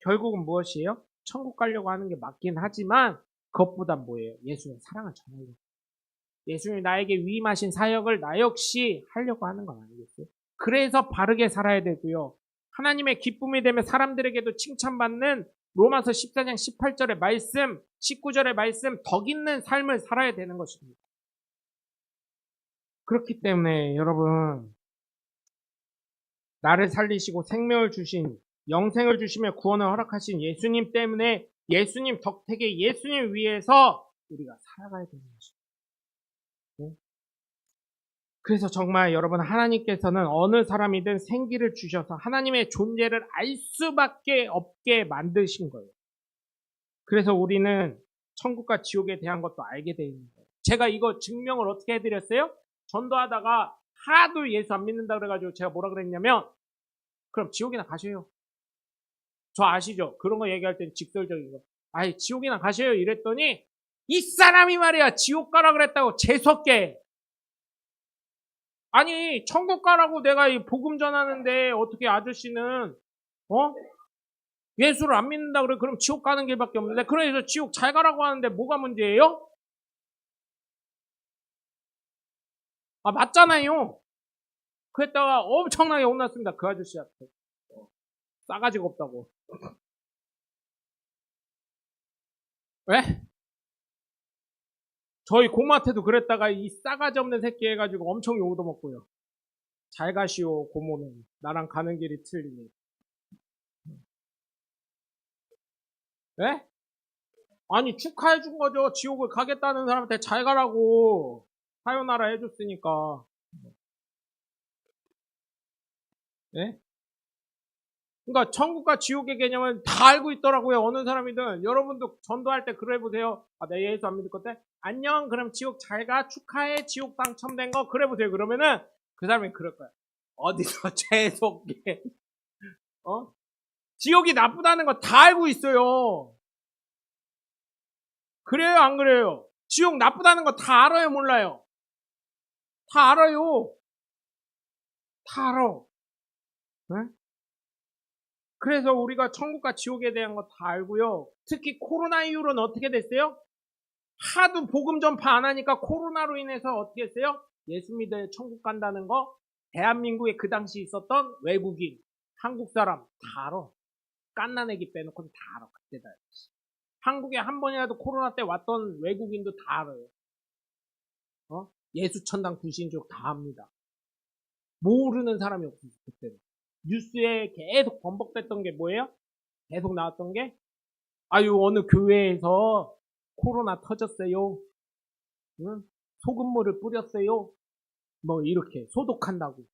결국은 무엇이에요? 천국 가려고 하는 게 맞긴 하지만 그것보다 뭐예요? 예수의 사랑을 전하려고. 예수님이 나에게 위임하신 사역을 나 역시 하려고 하는 건 아니겠어요? 그래서 바르게 살아야 되고요. 하나님의 기쁨이 되면 사람들에게도 칭찬받는 로마서 14장 18절의 말씀, 19절의 말씀, 덕 있는 삶을 살아야 되는 것입니다. 그렇기 때문에 여러분 나를 살리시고 생명을 주신 영생을 주시며 구원을 허락하신 예수님 때문에 예수님 덕택에 예수님 위해서 우리가 살아가야 되는 것입니다. 그래서 정말 여러분 하나님께서는 어느 사람이든 생기를 주셔서 하나님의 존재를 알 수밖에 없게 만드신 거예요. 그래서 우리는 천국과 지옥에 대한 것도 알게 돼 있는 거예요. 제가 이거 증명을 어떻게 해드렸어요? 전도하다가 하도 예수 안 믿는다 그래가지고 제가 뭐라 그랬냐면 그럼 지옥이나 가셔요. 저 아시죠? 그런 거 얘기할 땐 직설적인 거. 아이 지옥이나 가셔요 이랬더니 이 사람이 말이야 지옥 가라 그랬다고 재수없게 아니 천국 가라고 내가 이 복음 전하는데 어떻게 아저씨는 예수를 안 믿는다 그래 그럼 지옥 가는 길밖에 없는데 그래서 지옥 잘 가라고 하는데 뭐가 문제예요? 아 맞잖아요. 그랬다가 엄청나게 혼났습니다 그 아저씨한테. 싸가지가 없다고. 왜? 저희 고모한테도 그랬다가 이 싸가지 없는 새끼 해가지고 엄청 욕 얻어먹고요. 잘 가시오 고모는 나랑 가는 길이 틀리니. 예? 아니 축하해 준 거죠. 지옥을 가겠다는 사람한테 잘 가라고 사요나라 해줬으니까. 예? 그러니까 천국과 지옥의 개념을 다 알고 있더라고요. 어느 사람이든 여러분도 전도할 때 그래 보세요. 아, 내 예수 안 믿을 건데 안녕 그럼 지옥 잘 가 축하해 지옥 당첨된 거 그래 보세요. 그러면은 그 사람이 그럴 거야. 어디서 재수없게 지옥이 나쁘다는 거 다 알고 있어요. 그래요 안 그래요? 지옥 나쁘다는 거 다 알아요 몰라요? 다 알아요. 다 알아. 네? 그래서 우리가 천국과 지옥에 대한 거 다 알고요. 특히 코로나 이후로는 어떻게 됐어요? 하도 복음 전파 안 하니까 코로나로 인해서 어떻게 했어요? 예수 믿어 천국 간다는 거 대한민국에 그 당시 있었던 외국인, 한국 사람 다 알아. 깐나내기 빼놓고 다 알아. 그때다. 한국에 한 번이라도 코로나 때 왔던 외국인도 다 알아요. 예수천당 불신족 다 압니다. 모르는 사람이 없어요. 그때는. 뉴스에 계속 번복됐던 게 뭐예요? 계속 나왔던 게 아유 어느 교회에서 코로나 터졌어요. 응? 소금물을 뿌렸어요. 뭐 이렇게 소독한다고.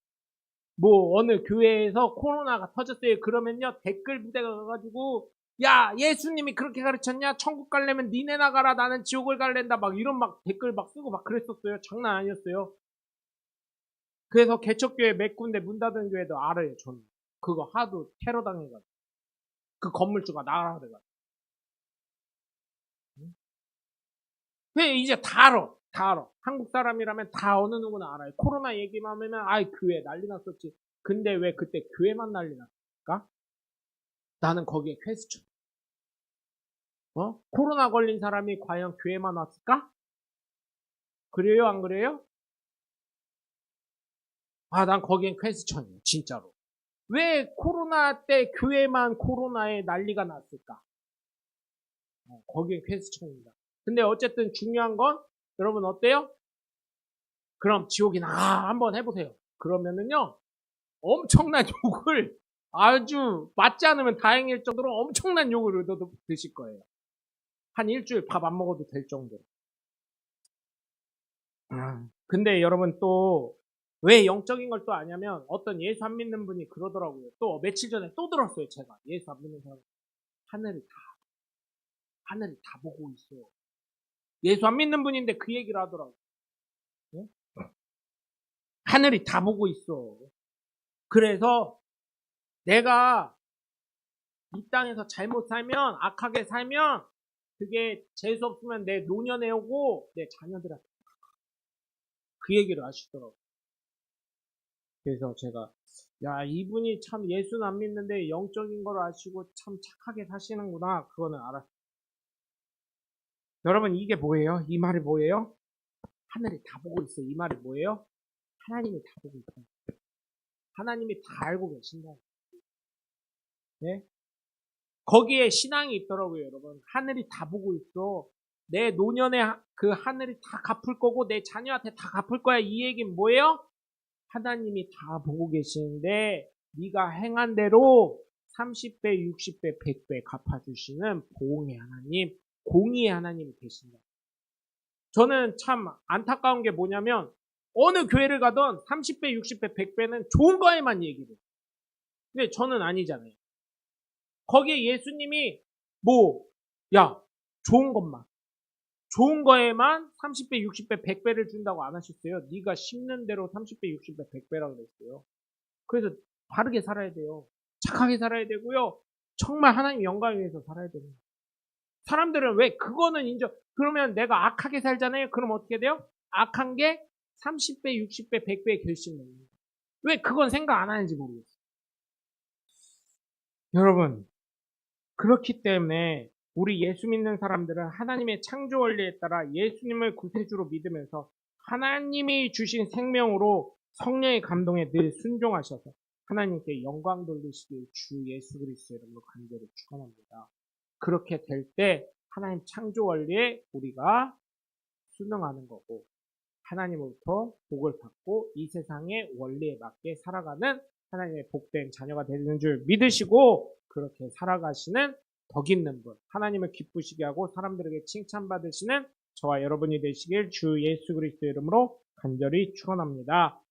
뭐 어느 교회에서 코로나가 터졌어요. 그러면요 댓글 부대가 가가지고 야 예수님이 그렇게 가르쳤냐? 천국 가려면 니네 나가라 나는 지옥을 갈랜다 막 이런 막 댓글 막 쓰고 막 그랬었어요. 장난 아니었어요. 그래서 개척교회 몇 군데 문 닫은 교회도 알아요. 저는 그거 하도 테러 당해가지고 그 건물주가 나가라 그래가지고. 이제 다 알아. 다 알아. 한국 사람이라면 다 어느 누구나 알아요. 코로나 얘기만 하면 아이 교회 난리 났었지. 근데 왜 그때 교회만 난리 났을까? 나는 거기에 퀘스천. 코로나 걸린 사람이 과연 교회만 왔을까? 그래요 안 그래요? 아 난 거기엔 퀘스천이에요. 진짜로. 왜 코로나 때 교회만 코로나에 난리가 났을까? 거기엔 퀘스천입니다. 근데 어쨌든 중요한 건 여러분 어때요? 그럼 지옥이나 한번 해보세요. 그러면은요 엄청난 욕을 아주 맞지 않으면 다행일 정도로 엄청난 욕을 얻어 드실 거예요. 한 일주일 밥 안 먹어도 될 정도로. 근데 여러분 또 왜 영적인 걸 또 아냐면 어떤 예수 안 믿는 분이 그러더라고요. 또 며칠 전에 또 들었어요. 제가 예수 안 믿는 사람 하늘이 다 보고 있어. 예수 안 믿는 분인데 그 얘기를 하더라고요. 네? 하늘이 다 보고 있어. 그래서 내가 이 땅에서 잘못 살면 악하게 살면 그게 재수 없으면 내 노년에 오고 내 자녀들한테 그 얘기를 하시더라고요. 그래서 제가 야 이분이 참 예수는 안 믿는데 영적인 걸 아시고 참 착하게 사시는구나 그거는 알았어요. 여러분 이게 뭐예요? 이 말이 뭐예요? 하늘이 다 보고 있어. 이 말이 뭐예요? 하나님이 다 보고 있다. 하나님이 다 알고 계신다. 네? 거기에 신앙이 있더라고요, 여러분. 하늘이 다 보고 있어. 내 노년에 그 하늘이 다 갚을 거고 내 자녀한테 다 갚을 거야. 이 얘기는 뭐예요? 하나님이 다 보고 계시는데 네가 행한 대로 30배, 60배, 100배 갚아주시는 보응의 하나님, 공의의 하나님이 계신다. 저는 참 안타까운 게 뭐냐면 어느 교회를 가던 30배, 60배, 100배는 좋은 거에만 얘기를 해요. 근데 저는 아니잖아요. 거기에 예수님이 야, 좋은 것만. 좋은 거에만 30배, 60배, 100배를 준다고 안 하셨어요. 네가 심는 대로 30배, 60배, 100배라고 그랬어요. 그래서 바르게 살아야 돼요. 착하게 살아야 되고요. 정말 하나님 영광을 위해서 살아야 됩니다. 사람들은 왜 그거는 그러면 내가 악하게 살잖아요. 그럼 어떻게 돼요? 악한 게 30배, 60배, 100배의 결심을 합니다. 왜 그건 생각 안 하는지 모르겠어요. 여러분, 그렇기 때문에 우리 예수 믿는 사람들은 하나님의 창조 원리에 따라 예수님을 구세주로 믿으면서 하나님이 주신 생명으로 성령의 감동에 늘 순종하셔서 하나님께 영광 돌리시길 주 예수 그리스도의 이름으로 간절히 축원합니다. 그렇게 될 때 하나님 창조 원리에 우리가 순응하는 거고 하나님으로부터 복을 받고 이 세상의 원리에 맞게 살아가는 하나님의 복된 자녀가 되는 줄 믿으시고 그렇게 살아가시는 덕 있는 분, 하나님을 기쁘시게 하고 사람들에게 칭찬받으시는 저와 여러분이 되시길 주 예수 그리스도의 이름으로 간절히 축원합니다.